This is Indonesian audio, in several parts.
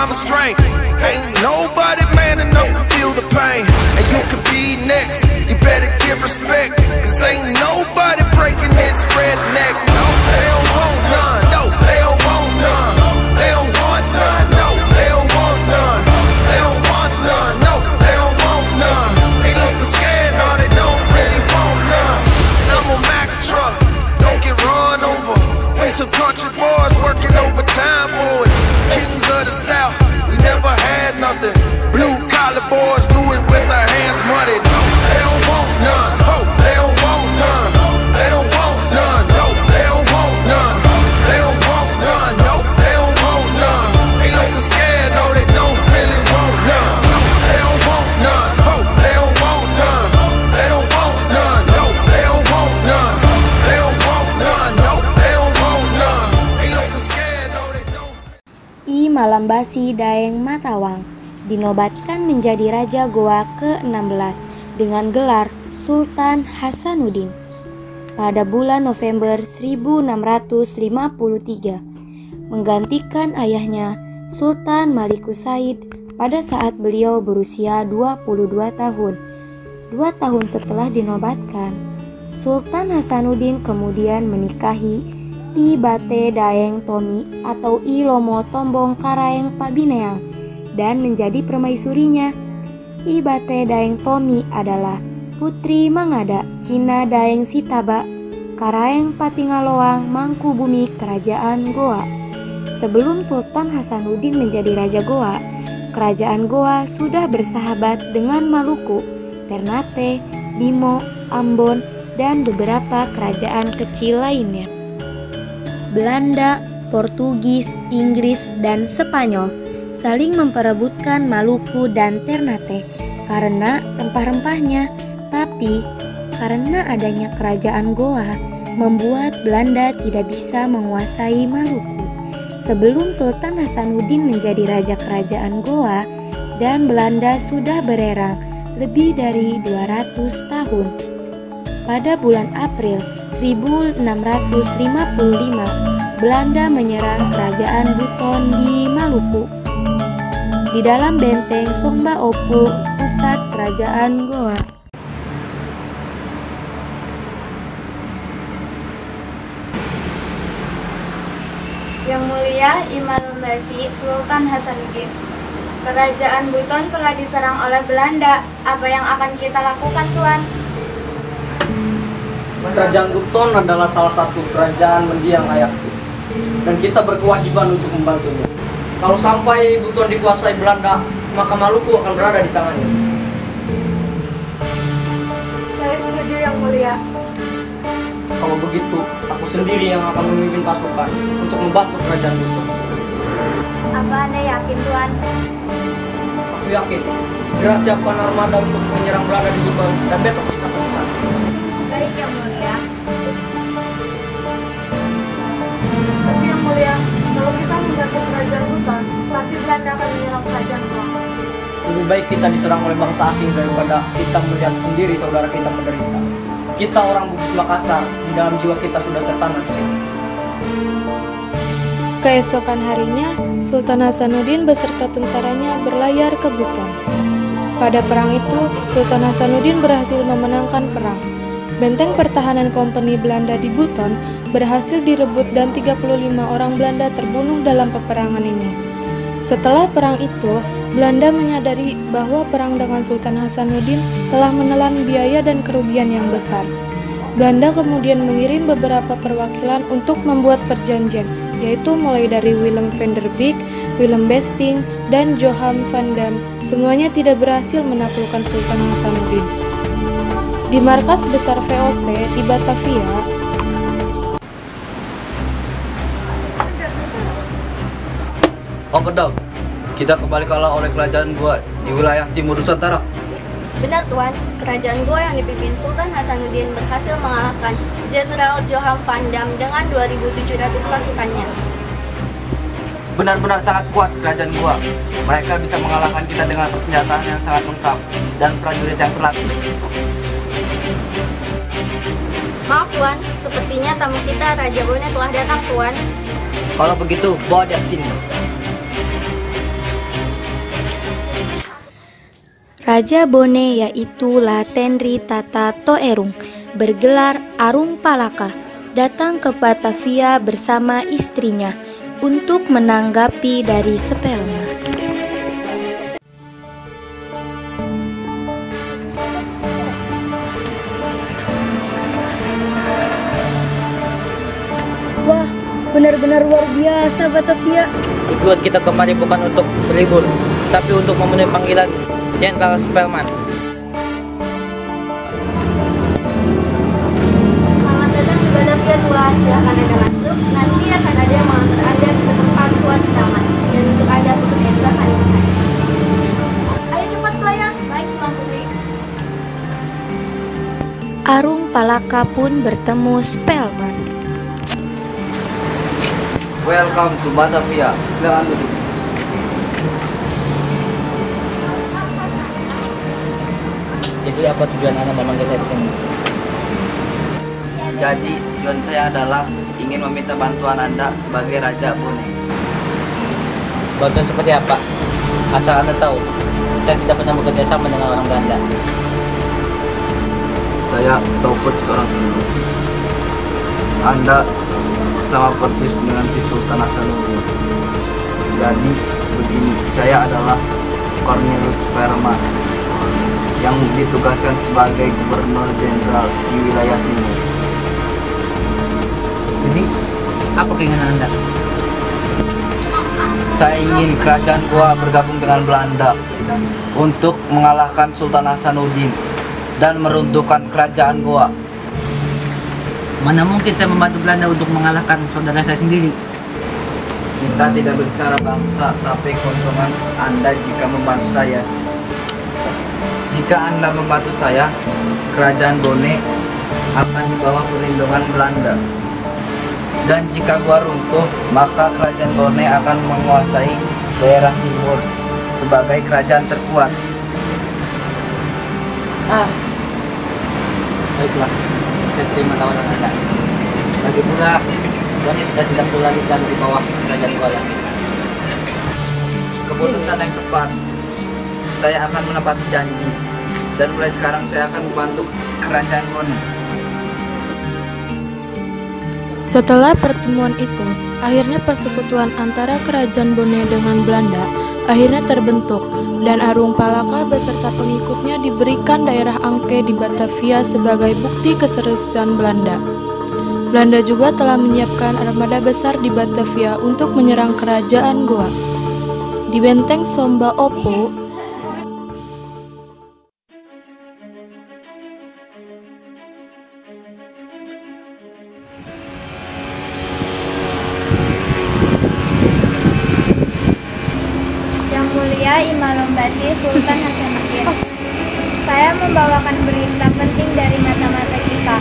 rhyme with strength. Ain't nobody man enough to feel the pain. And you could be next, you better give respect. Cause ain't nobody breaking this redneck. No, they don't want none. No, they don't want none. They don't want none. No, they don't want none. They don't want none. No, they don't want none. They looking scared, no, they don't really want none. And I'm a Mack truck, don't get run over. We some country boys working overtime, boys. Kings of the South, we never had nothing. Blue collar boys do it with their hands muddy. No, they don't want none. Oh, they don't want none. They don't want none. No, they don't want none. They don't want none. No, they don't want none. They looking scared, no, they don't really want none. They don't want none. Oh, they don't want none. They don't want none. No, they don't want none. They don't want none. No, they don't want none. They looking scared, no, they don't. I Malambasi Daeng Matawang dinobatkan menjadi Raja Goa ke-16 dengan gelar Sultan Hasanuddin pada bulan November 1653, menggantikan ayahnya Sultan Malikus Said pada saat beliau berusia 22 tahun. 2 tahun setelah dinobatkan, Sultan Hasanuddin kemudian menikahi I Bate Daeng Tomi atau I Lomo Tombong Karaeng Pabineang dan menjadi permaisurinya. I Bate Daeng Tomi adalah putri Mangada Cina Daeng Sitaba Karaeng Patingaloang Mangkubumi Kerajaan Goa. Sebelum Sultan Hasanuddin menjadi Raja Goa, Kerajaan Goa sudah bersahabat dengan Maluku, Ternate, Bimo, Ambon, dan beberapa kerajaan kecil lainnya. Belanda, Portugis, Inggris, dan Spanyol saling memperebutkan Maluku dan Ternate karena rempah-rempahnya, tapi karena adanya kerajaan Goa membuat Belanda tidak bisa menguasai Maluku. Sebelum Sultan Hasanuddin menjadi raja kerajaan Goa dan Belanda sudah bererang lebih dari 200 tahun. Pada bulan April 1655, Belanda menyerang kerajaan Buton di Maluku. Di dalam benteng Songba Opu, pusat kerajaan Goa. Yang Mulia Imam Malambasi Sultan Hasanuddin, Kerajaan Buton telah diserang oleh Belanda. Apa yang akan kita lakukan, Tuan? Kerajaan Buton adalah salah satu kerajaan mendiang ayahku, dan kita berkewajiban untuk membantunya. Kalau sampai Buton dikuasai Belanda, maka Maluku akan berada di tangannya. Saya setuju, Yang Mulia. Kalau begitu, aku sendiri yang akan memimpin pasukan untuk membantu kerajaan Buton. Apa Anda yakin, Tuan? Aku yakin. Segera siapkan armada untuk menyerang Belanda di Buton, dan besok kita ke sana. Baik, Yang Mulia. Tapi Yang Mulia, kalau kita membantu kerajaan Buton, pasti Belanda akan menyerang kerajaan Goa. Lebih baik kita diserang oleh bangsa asing daripada kita melihat sendiri saudara kita menderita. Kita orang Bugis Makassar, di dalam jiwa kita sudah tertanam sih. Keesokan harinya, Sultan Hasanuddin beserta tentaranya berlayar ke Buton. Pada perang itu, Sultan Hasanuddin berhasil memenangkan perang. Benteng pertahanan kompeni Belanda di Buton berhasil direbut dan 35 orang Belanda terbunuh dalam peperangan ini. Setelah perang itu, Belanda menyadari bahwa perang dengan Sultan Hasanuddin telah menelan biaya dan kerugian yang besar. Belanda kemudian mengirim beberapa perwakilan untuk membuat perjanjian, yaitu mulai dari Willem van der Beek, Willem Besting, dan Johan van Dam. Semuanya tidak berhasil menaklukkan Sultan Hasanuddin. Di markas besar VOC di Batavia, Pedang, kita kembali kalah oleh kerajaan Goa di wilayah timur Nusantara. Benar, Tuan. Kerajaan Goa yang dipimpin Sultan Hasanuddin berhasil mengalahkan Jenderal Johan van Dam dengan 2.700 pasukannya. Benar-benar sangat kuat kerajaan Goa. Mereka bisa mengalahkan kita dengan persenjataan yang sangat lengkap dan prajurit yang terlatih. Maaf, Tuan. Sepertinya tamu kita, Raja Bone, telah datang, Tuan. Kalau begitu, bawa dia ke sini. Raja Bone yaitu Latenri Tata Toerung bergelar Arung Palaka datang ke Batavia bersama istrinya untuk menanggapi dari Spelman. Wah, benar-benar luar biasa Batavia. Tujuan kita kemari bukan untuk berlibur, tapi untuk memenuhi panggilan Jenderal Spelman. Selamat datang di Batavia Tuan, silahkan Anda masuk. Nanti akan ada yang mengantar Anda ke tempat Tuan Spelman. Dan untuk Anda putri, silahkan ikut saya. Ayo cepat pelayan, baik Tuan Putri. Arung Palaka pun bertemu Spelman. Welcome to Batavia. Silakan duduk. Jadi apa tujuan Anda memanggil saya ke sini? Jadi tujuan saya adalah ingin meminta bantuan Anda sebagai Raja Bone. Bantuan seperti apa? Asal Anda tahu, saya tidak pernah bekerja sama dengan orang Belanda. Saya tahu persis orang itu. Anda sama persis dengan si Sultan Hasanuddin. Jadi begini, saya adalah Cornelius Spelman yang ditugaskan sebagai Gubernur Jenderal di wilayah timur. Jadi, apa keinginan Anda? Saya ingin kerajaan Goa bergabung dengan Belanda untuk mengalahkan Sultan Hasanuddin dan meruntuhkan kerajaan Goa. Mana mungkin saya membantu Belanda untuk mengalahkan saudara saya sendiri? Kita tidak berbicara bangsa, tapi keuntungan Anda jika membantu saya. Jika Anda membantu saya, kerajaan Bone akan di bawah perlindungan Belanda. Dan jika Goa runtuh, maka kerajaan Bone akan menguasai daerah timur sebagai kerajaan terkuat. Baiklah, saya terima tawaran Anda. Lagi pula, Bone sudah tidak perlu lagi berada di bawah kerajaan Goa lagi. Keputusan yang tepat. Saya akan menepati janji, dan mulai sekarang saya akan membantu kerajaan Bone. Setelah pertemuan itu, akhirnya persekutuan antara kerajaan Bone dengan Belanda akhirnya terbentuk, dan Arung Palaka beserta pengikutnya diberikan daerah Angke di Batavia sebagai bukti keseriusan Belanda. Belanda juga telah menyiapkan armada besar di Batavia untuk menyerang kerajaan Goa. Di benteng Somba Opo, Imam Lombasi Sultan Hasanuddin. Saya membawakan berita penting dari mata-mata kita.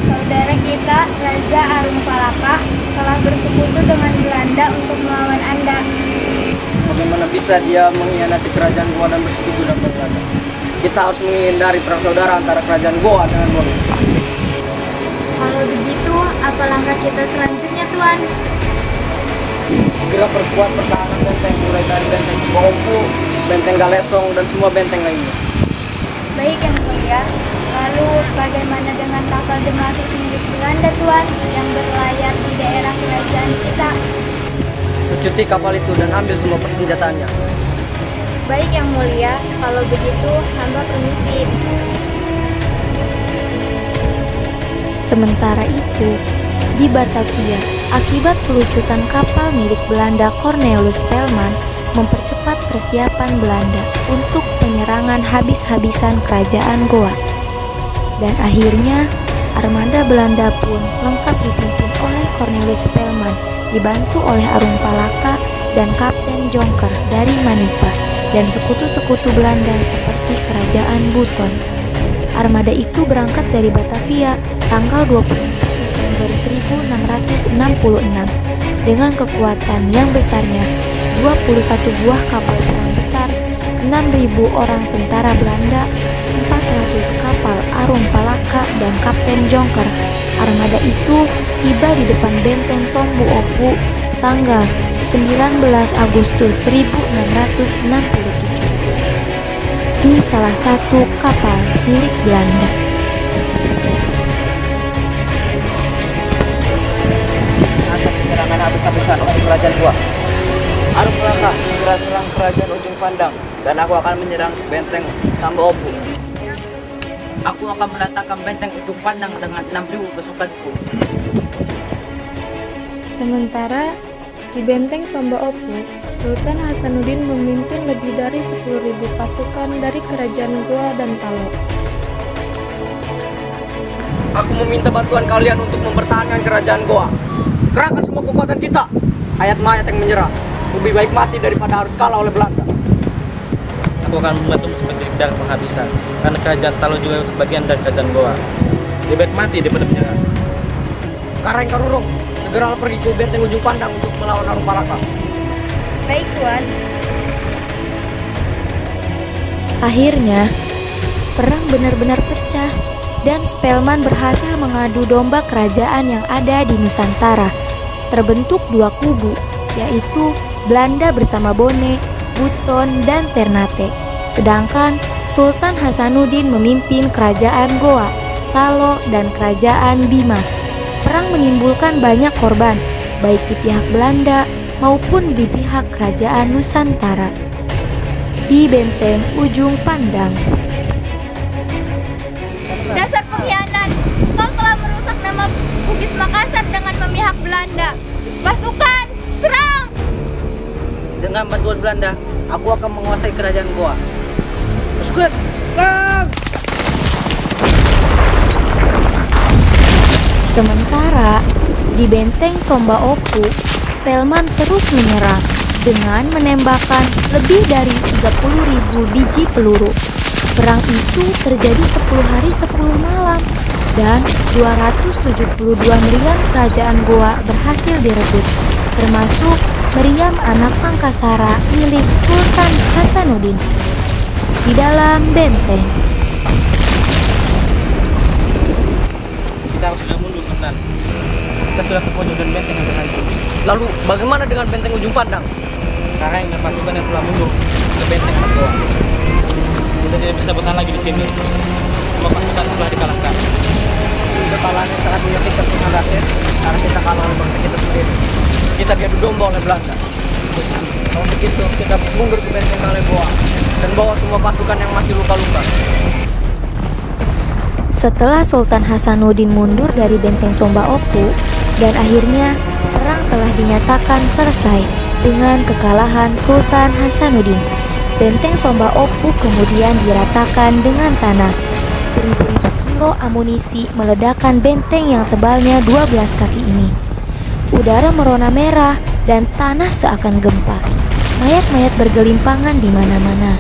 Saudara kita, Raja Arung Palaka, telah bersekutu dengan Belanda untuk melawan Anda. Bagaimana bisa dia mengkhianati kerajaan Goa dan bersekutu dengan Belanda? Kita harus menghindari perang saudara antara kerajaan Goa dengan Bone. Kalau begitu, apa langkah kita selanjutnya, Tuan? Segera perkuat pertahanan benteng, mulai dari benteng Bopu, benteng Galesong, dan semua benteng lainnya. Baik Yang Mulia, lalu bagaimana dengan kapal dematis milik Belanda, Tuan, yang berlayar di daerah kerajaan kita? Lucuti kapal itu dan ambil semua persenjataannya. Baik Yang Mulia, kalau begitu hamba permisi. Sementara itu, di Batavia, akibat pelucutan kapal milik Belanda Cornelius Spelman mempercepat persiapan Belanda untuk penyerangan habis-habisan kerajaan Goa. Dan akhirnya, armada Belanda pun lengkap dipimpin oleh Cornelius Spelman, dibantu oleh Arung Palaka dan Kapten Jonker dari Manipa dan sekutu-sekutu Belanda seperti kerajaan Buton. Armada itu berangkat dari Batavia tanggal 24 November 1666 dengan kekuatan yang besarnya 21 buah kapal perang besar, 6.000 orang tentara Belanda, 400 kapal Arung Palaka dan Kapten Jonker. Armada itu tiba di depan benteng Sombu Opu tanggal 19 Agustus 1667. di salah satu kapal milik Belanda. Akan penyerangan habis-habisan oleh kerajaan gua. Arung Palaka segera serang kerajaan Ujung Pandang, dan aku akan menyerang benteng Samba Opu. Aku akan meletakkan benteng Ujung Pandang dengan 6.000 pasukanku. Sementara di benteng Samba Opu, Sultan Hasanuddin memimpin lebih dari 10.000 pasukan dari kerajaan Goa dan Talo. Aku meminta bantuan kalian untuk mempertahankan kerajaan Goa. Kerahkan semua kekuatan kita. Hayat mayat yang menyerah. Lebih baik mati daripada harus kalah oleh Belanda. Aku akan membantu sebagai darah penghabisan, karena kerajaan Talo juga sebagian dari kerajaan Goa. Lebih baik mati daripada menyerah. Karang Karurung, segera pergi ke benteng Ujung Pandang untuk melawan Arung Palaka. Baik, Tuan. Akhirnya, perang benar-benar pecah dan Spelman berhasil mengadu domba kerajaan yang ada di Nusantara. Terbentuk dua kubu, yaitu Belanda bersama Bone, Buton, dan Ternate. Sedangkan Sultan Hasanuddin memimpin kerajaan Goa, Talo, dan kerajaan Bima. Perang menimbulkan banyak korban, baik di pihak Belanda maupun di pihak kerajaan Nusantara. Di benteng Ujung Pandang. Dasar pengkhianat, kau telah merusak nama Bugis Makassar dengan memihak Belanda. Pasukan, serang! Dengan bantuan Belanda, aku akan menguasai kerajaan Goa. Pasukan, serang! Sementara di benteng Samba Opu, Spelman terus menyerang dengan menembakkan lebih dari 30.000 biji peluru. Perang itu terjadi 10 hari 10 malam dan 272 meriam kerajaan Goa berhasil direbut, termasuk meriam anak Mangkasara milik Sultan Hasanuddin. Di dalam benteng, Kita harus sudah mundur, Sultan. Kita sudah ke pojok dan benteng yang terhancur. Lalu bagaimana dengan benteng Ujung Pandang? Karang dan pasukan yang telah mundur ke benteng Goa. Kita tidak bisa bertahan lagi di sini. Semua pasukan telah dikalahkan. Kekalahan yang sangat menyakitkan Sultan Rakyat, karena kita kalah oleh bangsa kita sendiri. Kita diadu domba oleh Belanda. Kalau begitu, kita mundur ke benteng Goa dan bawa semua pasukan yang masih luka-luka. setelah Sultan Hasanuddin mundur dari benteng Samba Opu, dan akhirnya perang telah dinyatakan selesai dengan kekalahan Sultan Hasanuddin. Benteng Samba Opu kemudian diratakan dengan tanah. Beribu-ribu kilo amunisi meledakkan benteng yang tebalnya 12 kaki ini. Udara merona merah dan tanah seakan gempa. Mayat-mayat bergelimpangan di mana-mana.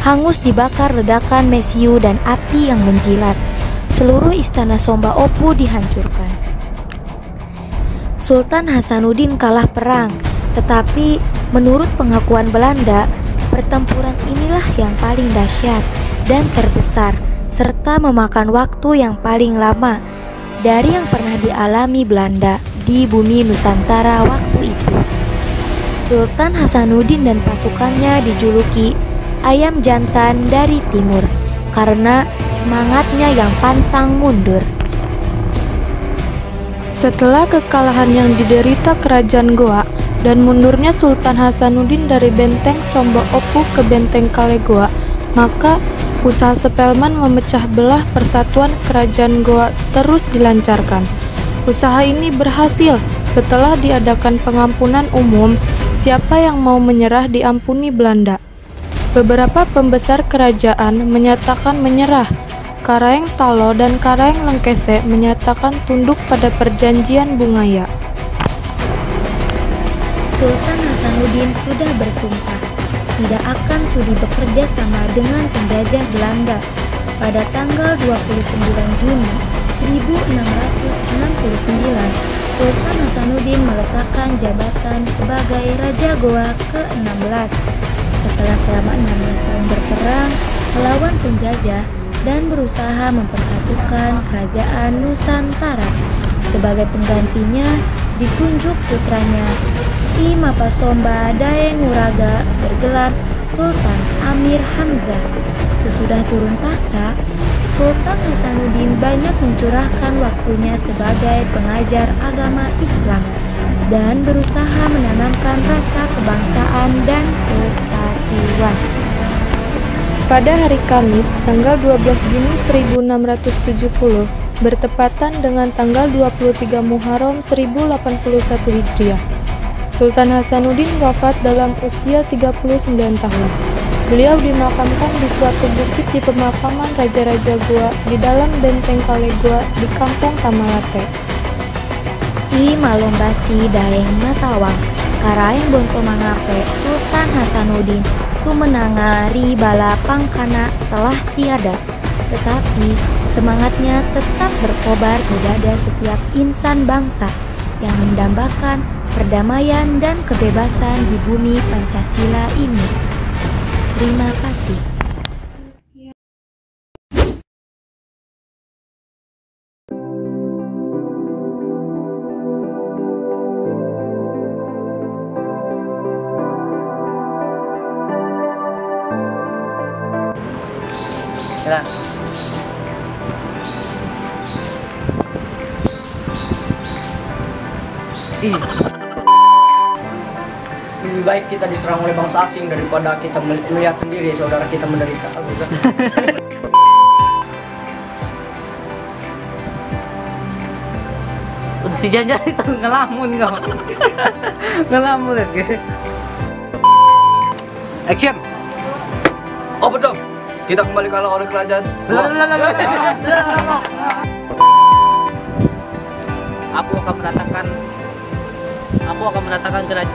Hangus dibakar ledakan mesiu dan api yang menjilat. Seluruh istana Samba Opu dihancurkan. Sultan Hasanuddin kalah perang, tetapi menurut pengakuan Belanda, pertempuran inilah yang paling dahsyat dan terbesar, serta memakan waktu yang paling lama dari yang pernah dialami Belanda di bumi Nusantara waktu itu. Sultan Hasanuddin dan pasukannya dijuluki ayam jantan dari timur karena semangatnya yang pantang mundur. Setelah kekalahan yang diderita kerajaan Goa dan mundurnya Sultan Hasanuddin dari benteng Samba Opu ke benteng Goa, maka usaha Spelman memecah belah persatuan kerajaan Goa terus dilancarkan. Usaha ini berhasil setelah diadakan pengampunan umum. Siapa yang mau menyerah diampuni Belanda. Beberapa pembesar kerajaan menyatakan menyerah. Karaeng Talo dan Karaeng Lengkese menyatakan tunduk pada perjanjian Bungaya. Sultan Hasanuddin sudah bersumpah tidak akan sudi bekerja sama dengan penjajah Belanda. Pada tanggal 29 Juni 1669, Sultan Hasanuddin meletakkan jabatan sebagai Raja Goa ke-16. Setelah selama 16 tahun berperang melawan penjajah dan berusaha mempersatukan kerajaan Nusantara, sebagai penggantinya ditunjuk putranya I Mapasomba Daeng Nguraga bergelar Sultan Amir Hamzah. Sesudah turun tahta, Sultan Hasanuddin banyak mencurahkan waktunya sebagai pengajar agama Islam dan berusaha menanamkan rasa kebangsaan dan persatuan. Pada hari Kamis, tanggal 12 Juni 1670, bertepatan dengan tanggal 23 Muharram 1081 Hijriah, Sultan Hasanuddin wafat dalam usia 39 tahun. Beliau dimakamkan di suatu bukit di pemakaman Raja-Raja Goa di dalam benteng Kale Goa di Kampung Tamalate. I Malombasi Daeng Matawang, Karaeng Bonto Mangape Sultan Hasanuddin menangari bala pangkana telah tiada, tetapi semangatnya tetap berkobar di dada setiap insan bangsa yang mendambakan perdamaian dan kebebasan di bumi Pancasila ini. Terima kasih. Ya. Lebih baik kita diserang oleh bangsa asing daripada kita melihat sendiri saudara kita menderita. Si Janjan itu ngelamun kau. Ngelamun ya. Action. Oh betul. Kita kembali kalah oleh kerajaan. Aku akan mendatangkan kerajaan.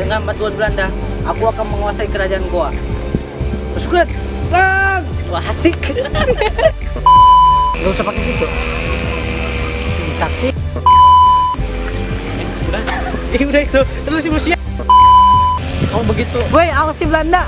Dengan bantuan Belanda, aku akan menguasai kerajaan Goa. Pasukan, serang! Wah asik. Gak usah pakai situ. Taksi. Udah itu, terus si Rusia. Oh begitu. Woi, awas si Belanda.